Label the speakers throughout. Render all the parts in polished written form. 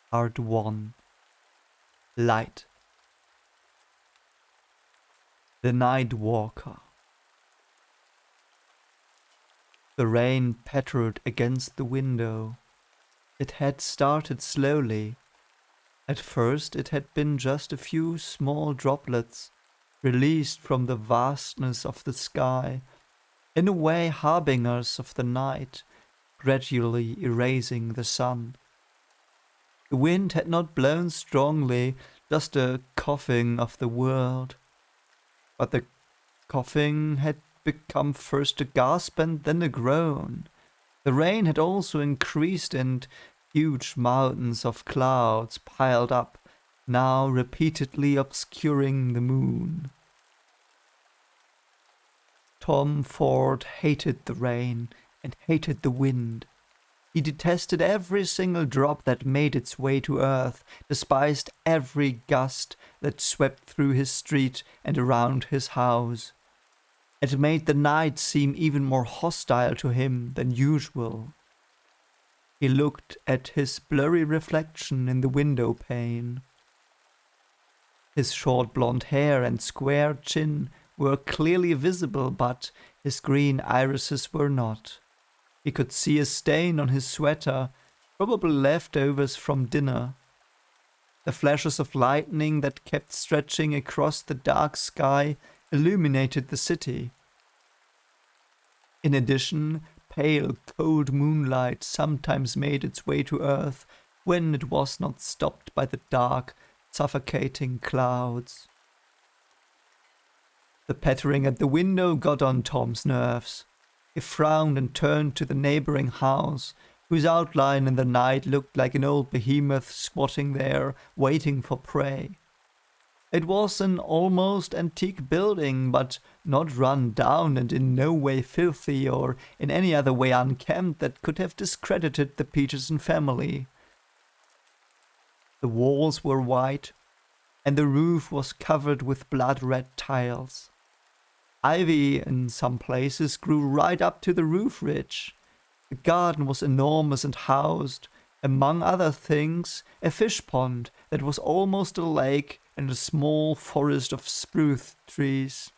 Speaker 1: Part 1. Light. The Night Walker. The rain pattered against the window. It had started slowly. At first it had been just a few small droplets, released from the vastness of the sky, in a way harbingers of the night, gradually erasing the sun. The wind had not blown strongly, just a coughing of the world. But the coughing had become first a gasp and then a groan. The rain had also increased, and huge mountains of clouds piled up, now repeatedly obscuring the moon. Tom Ford hated the rain and hated the wind. He detested every single drop that made its way to earth, despised every gust that swept through his street and around his house. It made the night seem even more hostile to him than usual. He looked at his blurry reflection in the window pane. His short blonde hair and square chin were clearly visible, but his green irises were not. He could see a stain on his sweater, probably leftovers from dinner. The flashes of lightning that kept stretching across the dark sky illuminated the city. In addition, pale, cold moonlight sometimes made its way to earth when it was not stopped by the dark, suffocating clouds. The pattering at the window got on Tom's nerves. He frowned and turned to the neighboring house, whose outline in the night looked like an old behemoth squatting there, waiting for prey. It was an almost antique building, but not run down and in no way filthy or in any other way unkempt that could have discredited the Peterson family. The walls were white, and the roof was covered with blood-red tiles. Ivy in some places grew right up to the roof ridge. The garden was enormous and housed, among other things, a fish pond that was almost a lake and a small forest of spruce trees.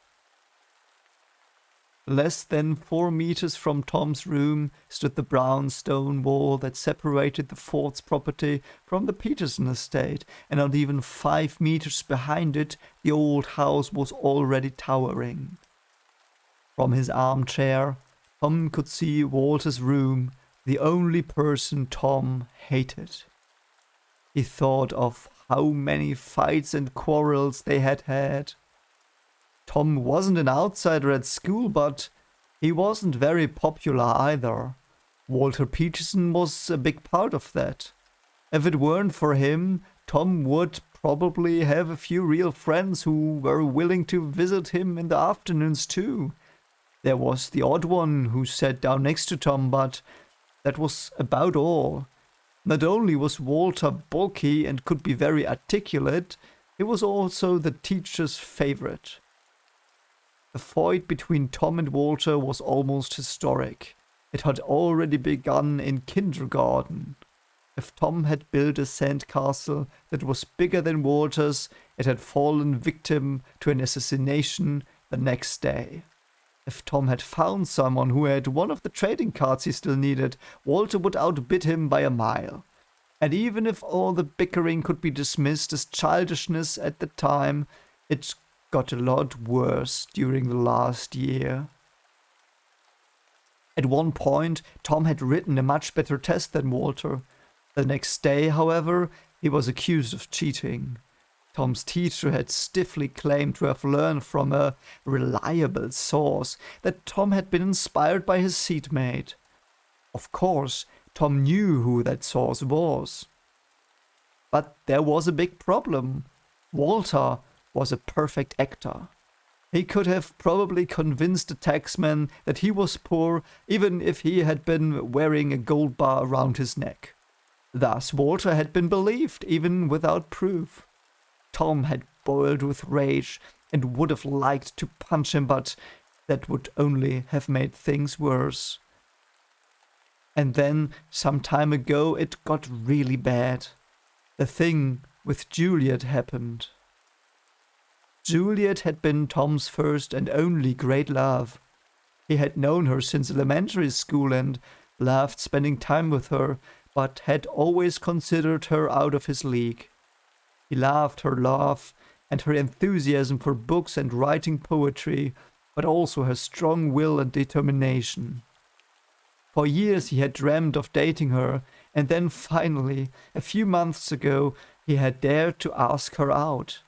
Speaker 1: Less than 4 meters from Tom's room stood the brown stone wall that separated the Ford's property from the Peterson estate, and not even 5 meters behind it, the old house was already towering. From his armchair, Tom could see Walter's room, the only person Tom hated. He thought of how many fights and quarrels they had had. Tom wasn't an outsider at school, but he wasn't very popular either. Walter Peterson was a big part of that. If it weren't for him, Tom would probably have a few real friends who were willing to visit him in the afternoons too. There was the odd one who sat down next to Tom, but that was about all. Not only was Walter bulky and could be very articulate, he was also the teacher's favorite. The fight between Tom and Walter was almost historic. It had already begun in kindergarten. If Tom had built a sandcastle that was bigger than Walter's, it had fallen victim to an assassination the next day. If Tom had found someone who had one of the trading cards he still needed, Walter would outbid him by a mile. And even if all the bickering could be dismissed as childishness at the time, it got a lot worse during the last year. At one point, Tom had written a much better test than Walter. The next day, however, he was accused of cheating. Tom's teacher had stiffly claimed to have learned from a reliable source that Tom had been inspired by his seatmate. Of course, Tom knew who that source was. But there was a big problem. Walter was a perfect actor. He could have probably convinced the taxman that he was poor, even if he had been wearing a gold bar around his neck. Thus, Walter had been believed, even without proof. Tom had boiled with rage and would have liked to punch him, but that would only have made things worse. And then, some time ago, it got really bad. The thing with Juliet happened. Juliet had been Tom's first and only great love. He had known her since elementary school and loved spending time with her, but had always considered her out of his league. He loved her laugh and her enthusiasm for books and writing poetry, but also her strong will and determination. For years he had dreamed of dating her, and then finally, a few months ago, he had dared to ask her out.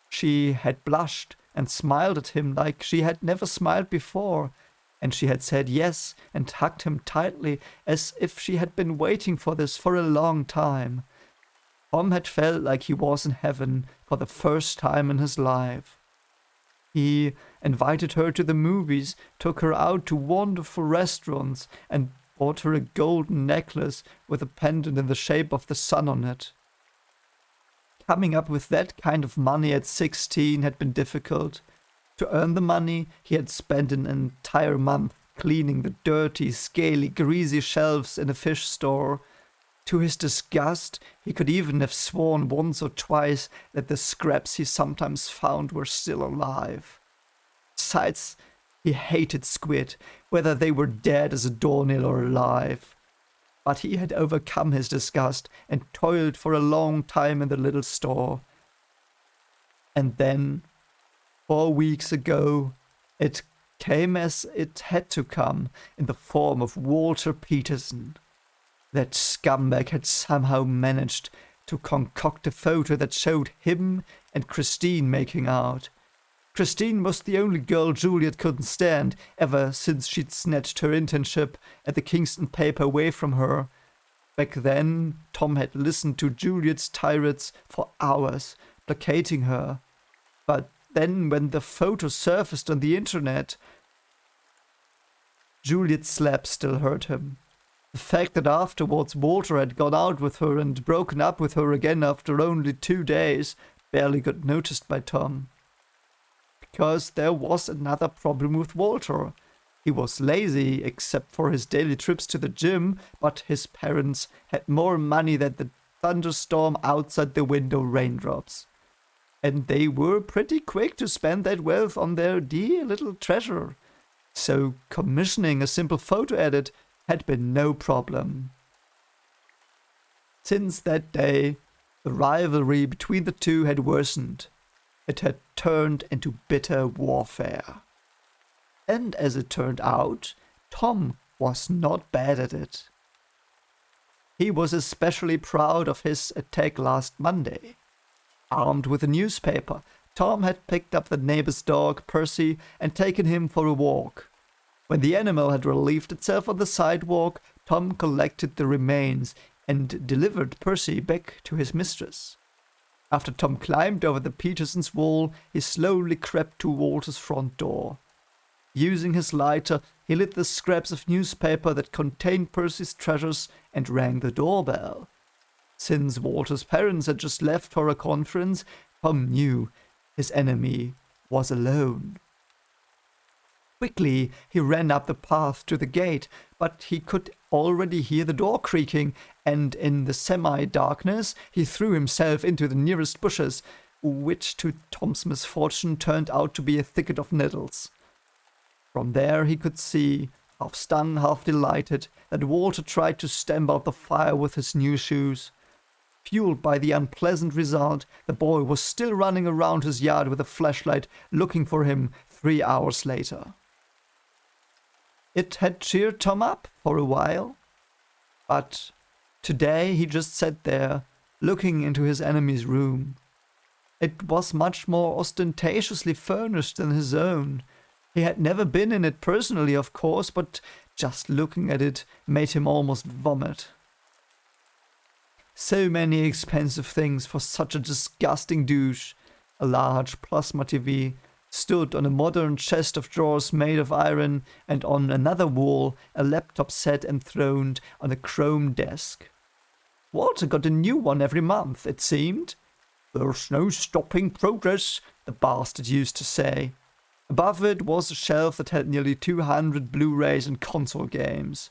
Speaker 1: She had blushed and smiled at him like she had never smiled before, and she had said yes and hugged him tightly as if she had been waiting for this for a long time. Tom had felt like he was in heaven for the first time in his life. He invited her to the movies, took her out to wonderful restaurants, and bought her a golden necklace with a pendant in the shape of the sun on it. Coming up with that kind of money at 16 had been difficult. To earn the money, he had spent an entire month cleaning the dirty, scaly, greasy shelves in a fish store. To his disgust, he could even have sworn once or twice that the scraps he sometimes found were still alive. Besides, he hated squid, whether they were dead as a doornail or alive. But he had overcome his disgust and toiled for a long time in the little store. And then, 4 weeks ago, it came as it had to come, in the form of Walter Peterson. That scumbag had somehow managed to concoct a photo that showed him and Christine making out. Christine was the only girl Juliet couldn't stand, ever since she'd snatched her internship at the Kingston paper away from her. Back then, Tom had listened to Juliet's tirades for hours, placating her. But then, when the photo surfaced on the internet, Juliet's slap still hurt him. The fact that afterwards Walter had gone out with her and broken up with her again after only 2 days barely got noticed by Tom. Because there was another problem with Walter. He was lazy, except for his daily trips to the gym, but his parents had more money than the thunderstorm outside the window raindrops. And they were pretty quick to spend that wealth on their dear little treasure. So commissioning a simple photo edit had been no problem. Since that day, the rivalry between the two had worsened. It had turned into bitter warfare. And as it turned out, Tom was not bad at it. He was especially proud of his attack last Monday. Armed with a newspaper, Tom had picked up the neighbor's dog, Percy, and taken him for a walk. When the animal had relieved itself on the sidewalk, Tom collected the remains and delivered Percy back to his mistress. After Tom climbed over the Petersons' wall, he slowly crept to Walter's front door. Using his lighter, he lit the scraps of newspaper that contained Percy's treasures and rang the doorbell. Since Walter's parents had just left for a conference, Tom knew his enemy was alone. Quickly, he ran up the path to the gate, but he could already hear the door creaking, and in the semi-darkness, he threw himself into the nearest bushes, which to Tom's misfortune turned out to be a thicket of nettles. From there he could see, half stunned, half delighted, that Walter tried to stamp out the fire with his new shoes. Fueled by the unpleasant result, the boy was still running around his yard with a flashlight, looking for him 3 hours later. It had cheered Tom up for a while, but today he just sat there, looking into his enemy's room. It was much more ostentatiously furnished than his own. He had never been in it personally, of course, but just looking at it made him almost vomit. So many expensive things for such a disgusting douche. A large plasma TV stood on a modern chest of drawers made of iron, and on another wall a laptop sat enthroned on a chrome desk. Walter got a new one every month, it seemed. "There's no stopping progress," the bastard used to say. Above it was a shelf that had nearly 200 Blu-rays and console games.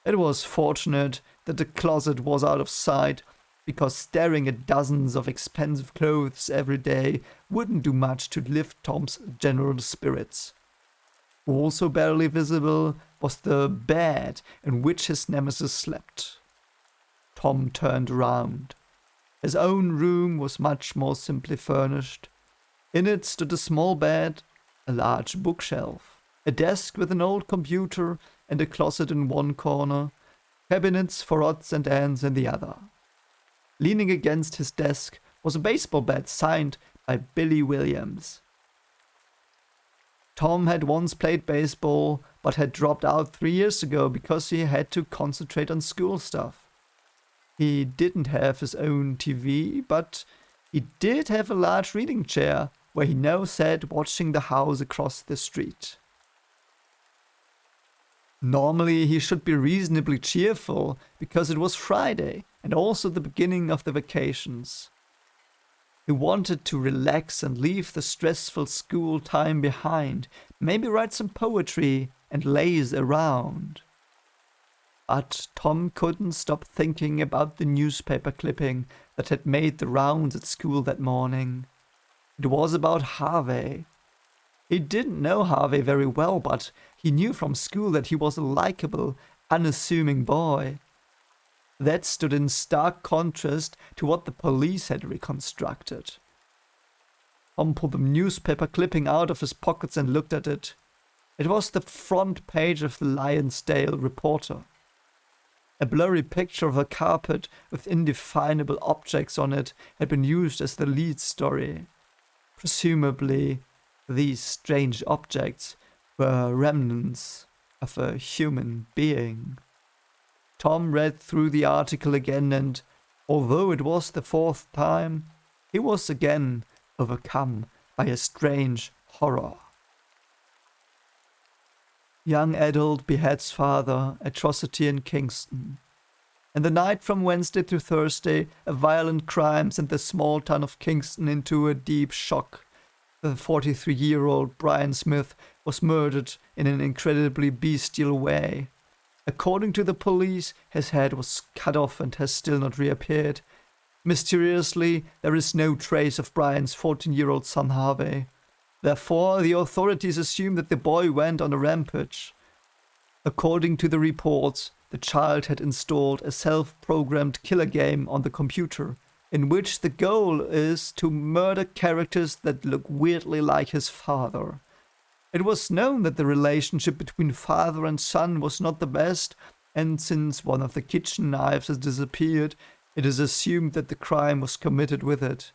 Speaker 1: It was fortunate that the closet was out of sight, because staring at dozens of expensive clothes every day wouldn't do much to lift Tom's general spirits. Also barely visible was the bed in which his nemesis slept. Tom turned around. His own room was much more simply furnished. In it stood a small bed, a large bookshelf, a desk with an old computer and a closet in one corner, cabinets for odds and ends in the other. Leaning against his desk was a baseball bat signed by Billy Williams. Tom had once played baseball, but had dropped out 3 years ago because he had to concentrate on school stuff. He didn't have his own TV, but he did have a large reading chair, where he now sat watching the house across the street. Normally he should be reasonably cheerful, because it was Friday, and also the beginning of the vacations. He wanted to relax and leave the stressful school time behind, maybe write some poetry and laze around. But Tom couldn't stop thinking about the newspaper clipping that had made the rounds at school that morning. It was about Harvey. He didn't know Harvey very well, but he knew from school that he was a likable, unassuming boy. That stood in stark contrast to what the police had reconstructed. Tom pulled the newspaper clipping out of his pockets and looked at it. It was the front page of the Lionsdale Reporter. A blurry picture of a carpet with indefinable objects on it had been used as the lead story. Presumably, these strange objects were remnants of a human being. Tom read through the article again, and although it was the 4th time, he was again overcome by a strange horror. Young adult beheads father, atrocity in Kingston. In the night from Wednesday to Thursday, a violent crime sent the small town of Kingston into a deep shock. The 43-year-old Brian Smith was murdered in an incredibly bestial way. According to the police, his head was cut off and has still not reappeared. Mysteriously, there is no trace of Brian's 14-year-old son Harvey. Therefore, the authorities assume that the boy went on a rampage. According to the reports, the child had installed a self-programmed killer game on the computer, in which the goal is to murder characters that look weirdly like his father. It was known that the relationship between father and son was not the best, and since one of the kitchen knives has disappeared, it is assumed that the crime was committed with it.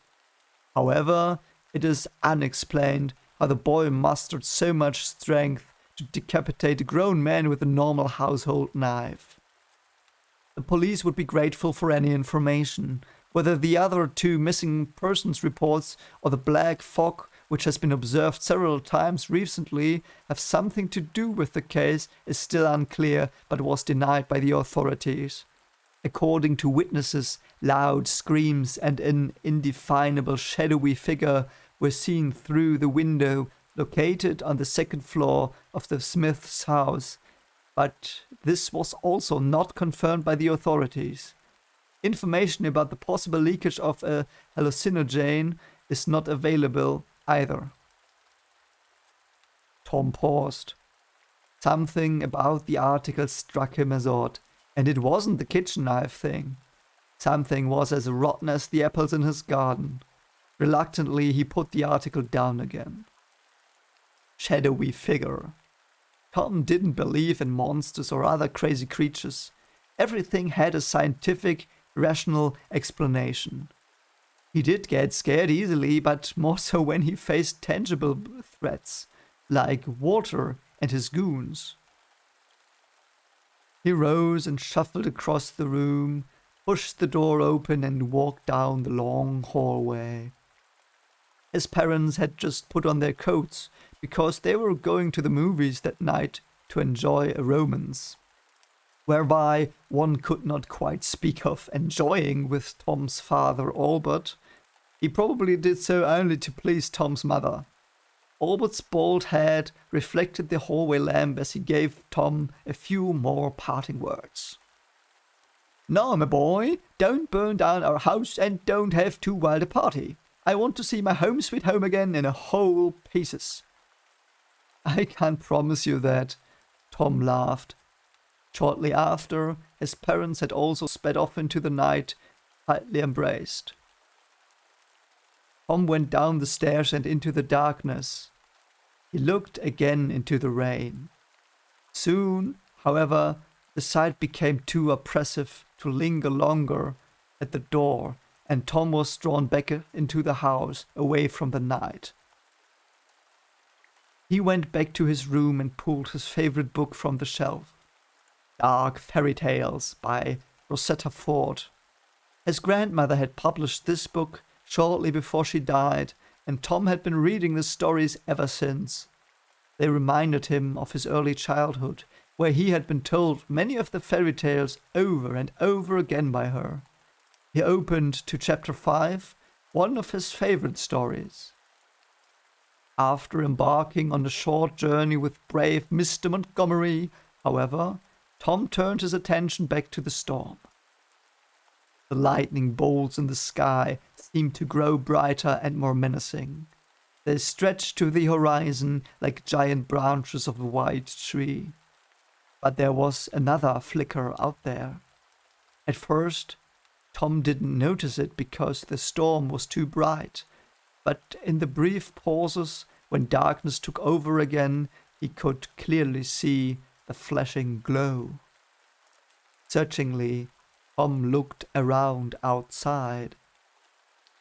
Speaker 1: However, it is unexplained how the boy mustered so much strength to decapitate a grown man with a normal household knife. The police would be grateful for any information, whether the other 2 missing persons reports or the black fog, which has been observed several times recently, have something to do with the case is still unclear, but was denied by the authorities. According to witnesses, loud screams and an indefinable shadowy figure were seen through the window located on the 2nd floor of the Smith's house, but this was also not confirmed by the authorities. Information about the possible leakage of a hallucinogen is not available either. Tom paused. Something about the article struck him as odd, and it wasn't the kitchen knife thing. Something was as rotten as the apples in his garden. Reluctantly, he put the article down again. Shadowy figure. Tom didn't believe in monsters or other crazy creatures. Everything had a scientific, rational explanation. He did get scared easily, but more so when he faced tangible threats, like Walter and his goons. He rose and shuffled across the room, pushed the door open and walked down the long hallway. His parents had just put on their coats because they were going to the movies that night to enjoy a romance. Whereby one could not quite speak of enjoying with Tom's father, Albert. He probably did so only to please Tom's mother. Albert's bald head reflected the hallway lamp as he gave Tom a few more parting words. "No, my boy, don't burn down our house and don't have too wild a party. I want to see my home sweet home again in a whole pieces." "I can't promise you that," Tom laughed. Shortly after, his parents had also sped off into the night, tightly embraced. Tom went down the stairs and into the darkness. He looked again into the rain. Soon, however, the sight became too oppressive to linger longer at the door, and Tom was drawn back into the house, away from the night. He went back to his room and pulled his favorite book from the shelf. Dark Fairy Tales by Rosetta Ford. His grandmother had published this book shortly before she died, and Tom had been reading the stories ever since. They reminded him of his early childhood, where he had been told many of the fairy tales over and over again by her. He opened to chapter 5, one of his favorite stories. After embarking on a short journey with brave Mr. Montgomery, however, Tom turned his attention back to the storm. The lightning bolts in the sky seemed to grow brighter and more menacing. They stretched to the horizon like giant branches of a white tree. But there was another flicker out there. At first, Tom didn't notice it because the storm was too bright, but in the brief pauses when darkness took over again, he could clearly see the flashing glow. Searchingly, Tom looked around outside.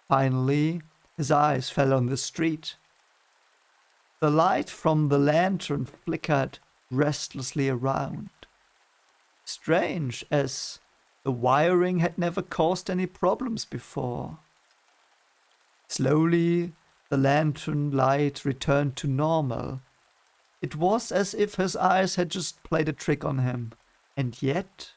Speaker 1: Finally, his eyes fell on the street. The light from the lantern flickered restlessly around. Strange, as the wiring had never caused any problems before. Slowly, the lantern light returned to normal. It was as if his eyes had just played a trick on him. And yet...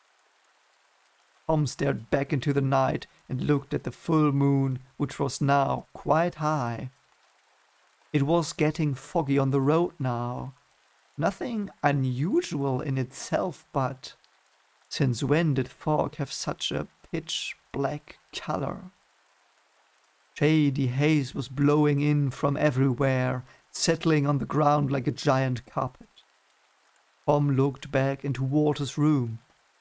Speaker 1: Tom stared back into the night and looked at the full moon, which was now quite high. It was getting foggy on the road now. Nothing unusual in itself, but since when did fog have such a pitch-black color? Shady haze was blowing in from everywhere, settling on the ground like a giant carpet. Tom looked back into Walter's room.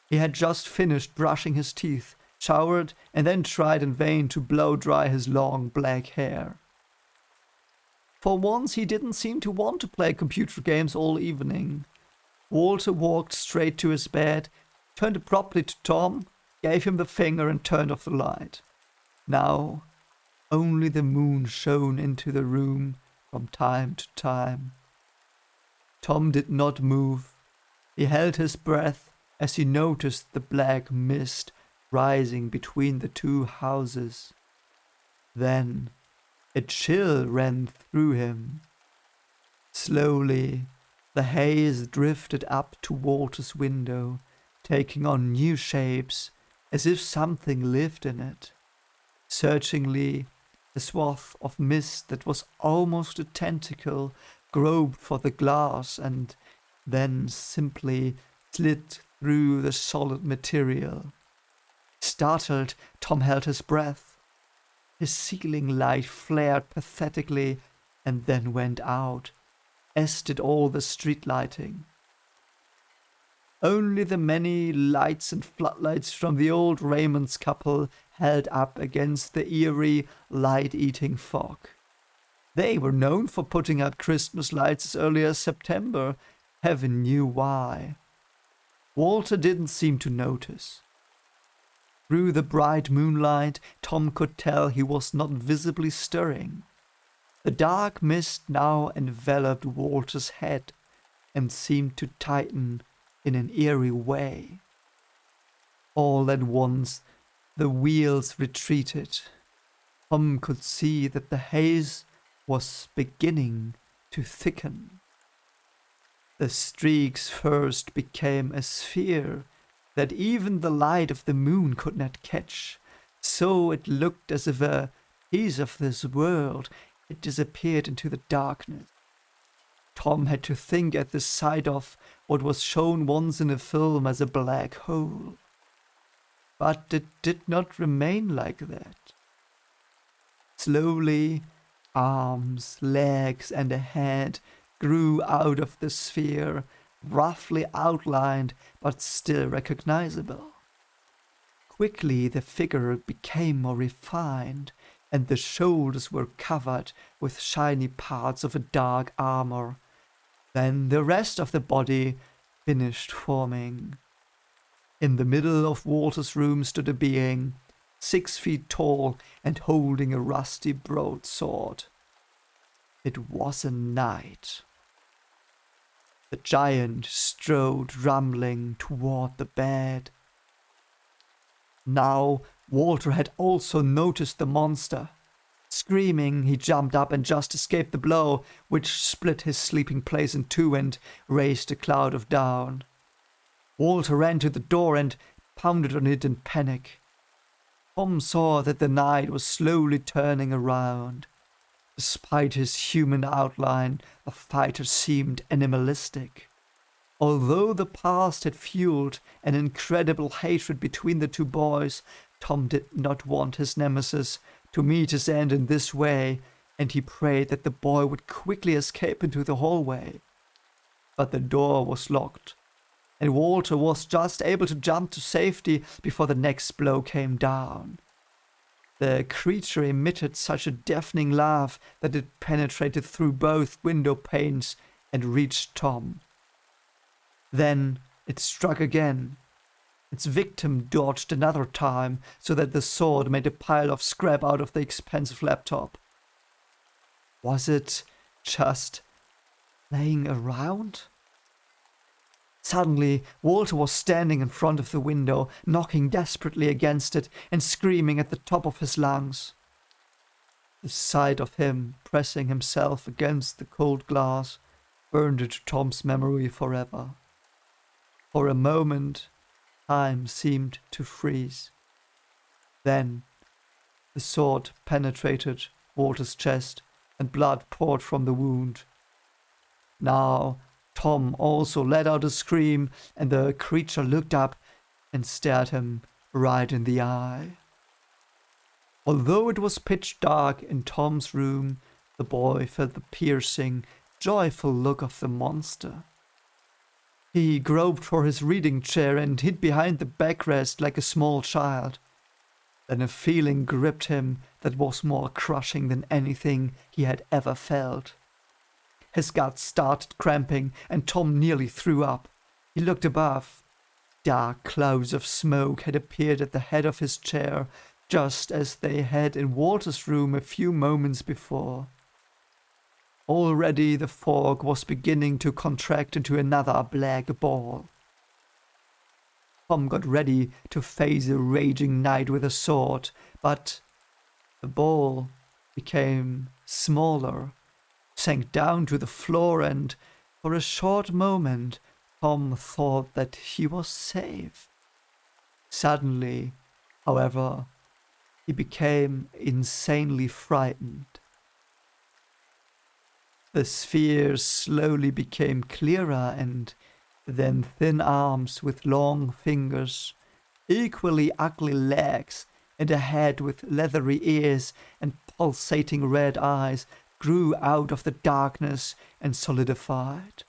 Speaker 1: He had just finished brushing his teeth, showered, and then tried in vain to blow dry his long black hair. For once, he didn't seem to want to play computer games all evening. Walter walked straight to his bed, turned abruptly to Tom, gave him the finger, and turned off the light. Now, only the moon shone into the room from time to time. Tom did not move. He held his breath as he noticed the black mist rising between the two houses. Then a chill ran through him. Slowly, the haze drifted up to Walter's window, taking on new shapes, as if something lived in it. Searchingly, a swath of mist that was almost a tentacle groped for the glass and then simply slid through the solid material. Startled, Tom held his breath. His ceiling light flared pathetically and then went out, as did all the street lighting. Only the many lights and floodlights from the old Raymond's couple held up against the eerie, light-eating fog. They were known for putting up Christmas lights as early as September. Heaven knew why. Walter didn't seem to notice. Through the bright moonlight, Tom could tell he was not visibly stirring. The dark mist now enveloped Walter's head and seemed to tighten in an eerie way. All at once, the wheels retreated. Tom could see that the haze was beginning to thicken. The streaks first became a sphere that even the light of the moon could not catch, so it looked as if a piece of this world had disappeared into the darkness. Tom had to think at the sight of what was shown once in a film as a black hole. But it did not remain like that. Slowly, arms, legs, and a head grew out of the sphere, roughly outlined but still recognizable. Quickly the figure became more refined, and the shoulders were covered with shiny parts of a dark armor. Then the rest of the body finished forming. In the middle of Walter's room stood a being, 6 feet tall and holding a rusty broadsword. It was a knight. The giant strode rumbling toward the bed. Now Walter had also noticed the monster. Screaming, he jumped up and just escaped the blow, which split his sleeping place in two and raised a cloud of down. Walter ran to the door and pounded on it in panic. Tom saw that the knight was slowly turning around. Despite his human outline, the fighter seemed animalistic. Although the past had fueled an incredible hatred between the two boys, Tom did not want his nemesis to meet his end in this way, and he prayed that the boy would quickly escape into the hallway. But the door was locked, and Walter was just able to jump to safety before the next blow came down. The creature emitted such a deafening laugh that it penetrated through both window panes and reached Tom. Then it struck again. Its victim dodged another time so that the sword made a pile of scrap out of the expensive laptop. Was it just laying around? Suddenly, Walter was standing in front of the window, knocking desperately against it and screaming at the top of his lungs. The sight of him pressing himself against the cold glass burned into Tom's memory forever. For a moment, time seemed to freeze. Then, the sword penetrated Walter's chest and blood poured from the wound. Now, Tom also let out a scream, and the creature looked up and stared him right in the eye. Although it was pitch dark in Tom's room, the boy felt the piercing, joyful look of the monster. He groped for his reading chair and hid behind the backrest like a small child. Then a feeling gripped him that was more crushing than anything he had ever felt. His guts started cramping, and Tom nearly threw up. He looked above. Dark clouds of smoke had appeared at the head of his chair, just as they had in Walter's room a few moments before. Already the fog was beginning to contract into another black ball. Tom got ready to face a raging knight with a sword, but the ball became smaller, sank down to the floor, and for a short moment Tom thought that he was safe. Suddenly, however, he became insanely frightened. The sphere slowly became clearer, and then thin arms with long fingers, equally ugly legs, and a head with leathery ears and pulsating red eyes grew out of the darkness and solidified.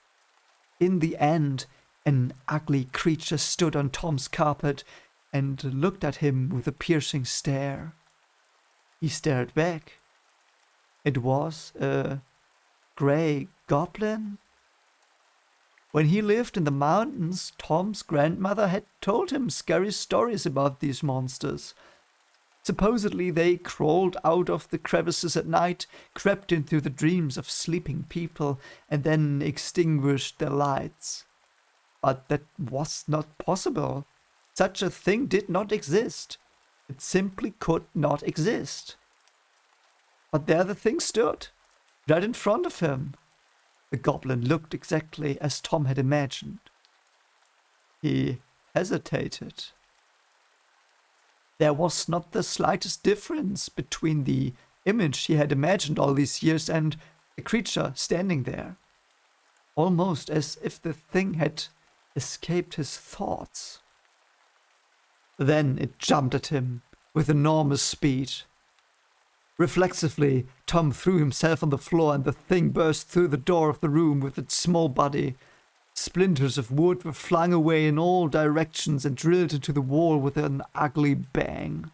Speaker 1: In the end, an ugly creature stood on Tom's carpet and looked at him with a piercing stare. He stared back. It was a grey goblin. When he lived in the mountains, Tom's grandmother had told him scary stories about these monsters. Supposedly they crawled out of the crevices at night, crept into the dreams of sleeping people, and then extinguished their lights. But that was not possible. Such a thing did not exist. It simply could not exist. But there the thing stood, right in front of him. The goblin looked exactly as Tom had imagined. He hesitated. There was not the slightest difference between the image he had imagined all these years and the creature standing there. Almost as if the thing had escaped his thoughts. Then it jumped at him with enormous speed. Reflexively, Tom threw himself on the floor and the thing burst through the door of the room with its small body. Splinters of wood were flung away in all directions and drilled into the wall with an ugly bang.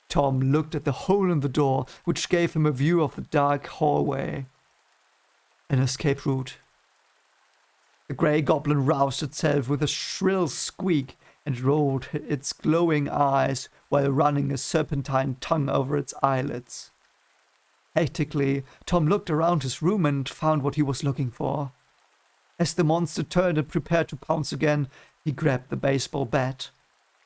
Speaker 1: Tom looked at the hole in the door, which gave him a view of the dark hallway. An escape route. The grey goblin roused itself with a shrill squeak and rolled its glowing eyes while running a serpentine tongue over its eyelids. Hectically, Tom looked around his room and found what he was looking for. As the monster turned and prepared to pounce again, he grabbed the baseball bat.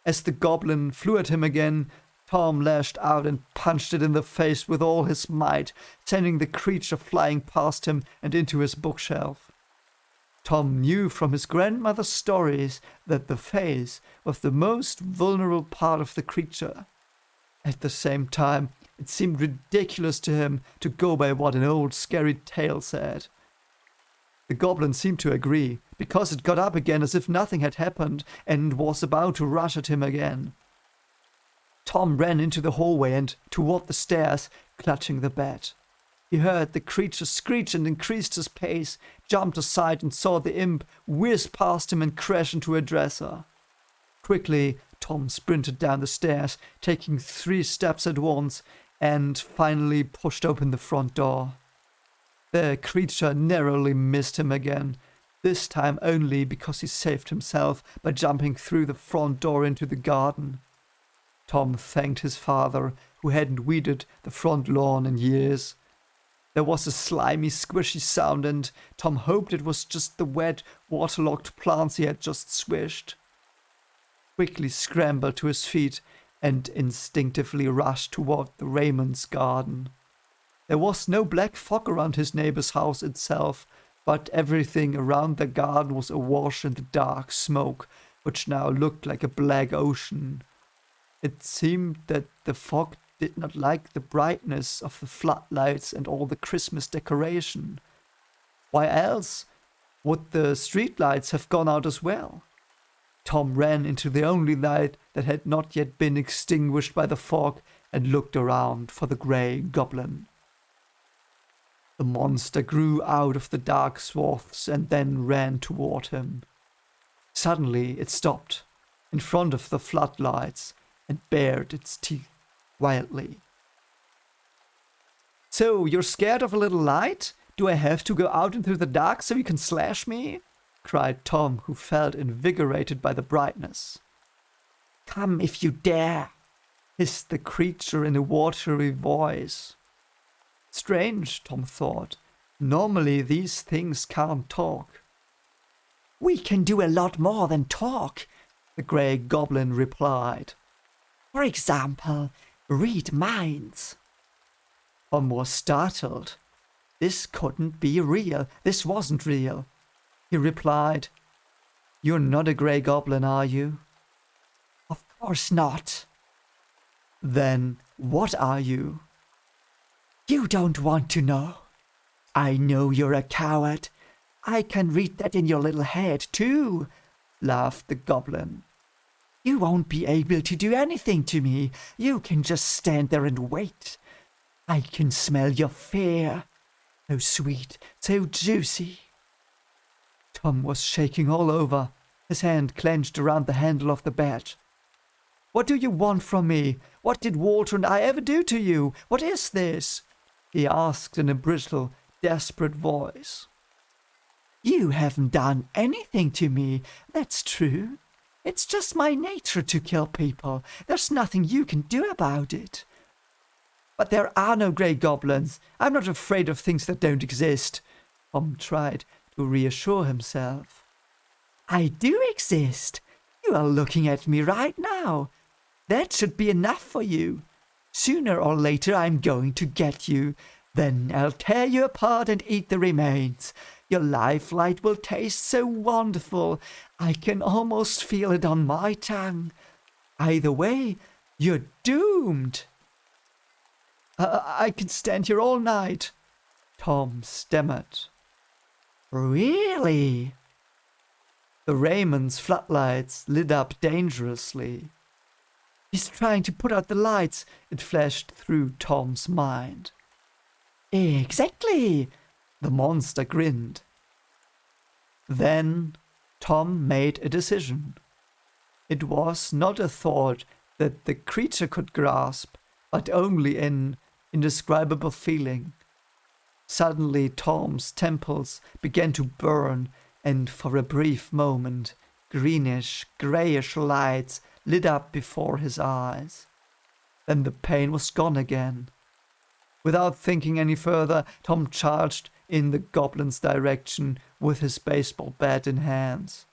Speaker 1: As the goblin flew at him again, Tom lashed out and punched it in the face with all his might, sending the creature flying past him and into his bookshelf. Tom knew from his grandmother's stories that the face was the most vulnerable part of the creature. At the same time, it seemed ridiculous to him to go by what an old scary tale said. The goblin seemed to agree, because it got up again as if nothing had happened and was about to rush at him again. Tom ran into the hallway and toward the stairs, clutching the bat. He heard the creature screech and increased his pace, jumped aside and saw the imp whiz past him and crash into a dresser. Quickly, Tom sprinted down the stairs, taking 3 steps at once, and finally pushed open the front door. The creature narrowly missed him again, this time only because he saved himself by jumping through the front door into the garden. Tom thanked his father, who hadn't weeded the front lawn in years. There was a slimy, squishy sound, and Tom hoped it was just the wet, waterlogged plants he had just swished. Quickly scrambled to his feet and instinctively rushed toward the Raymond's garden. There was no black fog around his neighbor's house itself, but everything around the garden was awash in the dark smoke, which now looked like a black ocean. It seemed that the fog did not like the brightness of the floodlights and all the Christmas decoration. Why else would the streetlights have gone out as well? Tom ran into the only light that had not yet been extinguished by the fog and looked around for the grey goblin. The monster grew out of the dark swaths and then ran toward him. Suddenly it stopped in front of the floodlights and bared its teeth wildly. "So, you're scared of a little light? Do I have to go out into the dark so you can slash me?" cried Tom, who felt invigorated by the brightness. "Come if you dare," hissed the creature in a watery voice. Strange, Tom thought. Normally these things can't talk. "We can do a lot more than talk," the grey goblin replied. "For example, read minds." Tom was startled. This couldn't be real. This wasn't real. He replied, "You're not a grey goblin, are you?" "Of course not." "Then what are you?" "You don't want to know. I know you're a coward. I can read that in your little head, too," laughed the goblin. "You won't be able to do anything to me. You can just stand there and wait. I can smell your fear. So sweet, so juicy." Tom was shaking all over, his hand clenched around the handle of the bat. "What do you want from me? What did Walter and I ever do to you? What is this?" he asked in a brittle, desperate voice. "You haven't done anything to me, that's true. It's just my nature to kill people. There's nothing you can do about it." "But there are no grey goblins. I'm not afraid of things that don't exist," Tom tried to reassure himself. "I do exist. You are looking at me right now. That should be enough for you. Sooner or later I'm going to get you. Then I'll tear you apart and eat the remains. Your lifeline will taste so wonderful. I can almost feel it on my tongue. Either way, you're doomed." I can stand here all night," Tom stammered. "Really?" The Raymond's floodlights lit up dangerously. He's trying to put out the lights, it flashed through Tom's mind. Exactly, the monster grinned. Then Tom made a decision. It was not a thought that the creature could grasp, but only an indescribable feeling. Suddenly Tom's temples began to burn, and for a brief moment, greenish, greyish lights lit up before his eyes. Then the pain was gone again. Without thinking any further, Tom charged in the goblin's direction with his baseball bat in hands.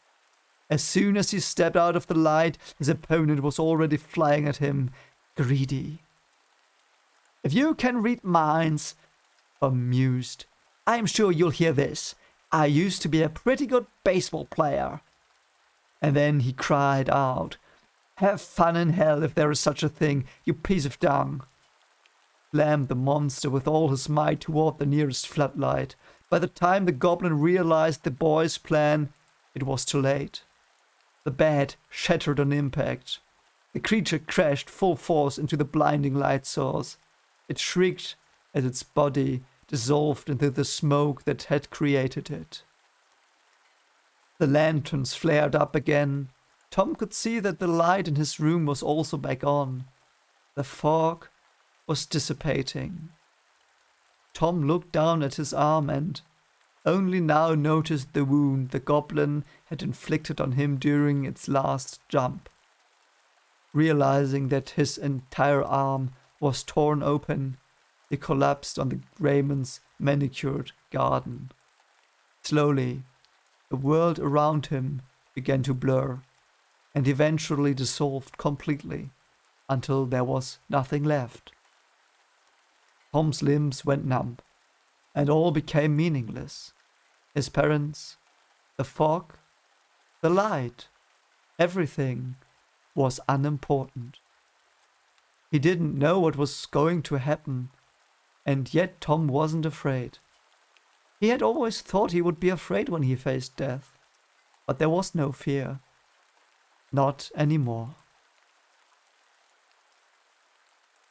Speaker 1: As soon as he stepped out of the light, his opponent was already flying at him, greedy. If you can read minds, Tom mused, I am sure you'll hear this. I used to be a pretty good baseball player. And then he cried out, Have fun in hell if there is such a thing, you piece of dung. Slammed the monster with all his might toward the nearest floodlight. By the time the goblin realized the boy's plan, it was too late. The bat shattered on impact. The creature crashed full force into the blinding light source. It shrieked as its body dissolved into the smoke that had created it. The lanterns flared up again. Tom could see that the light in his room was also back on. The fog was dissipating. Tom looked down at his arm and only now noticed the wound the goblin had inflicted on him during its last jump. Realizing that his entire arm was torn open, he collapsed on the Raymond's manicured garden. Slowly, the world around him began to blur and eventually dissolved completely until there was nothing left. Tom's limbs went numb, and all became meaningless. His parents, the fog, the light, everything was unimportant. He didn't know what was going to happen, and yet Tom wasn't afraid. He had always thought he would be afraid when he faced death, but there was no fear. Not anymore.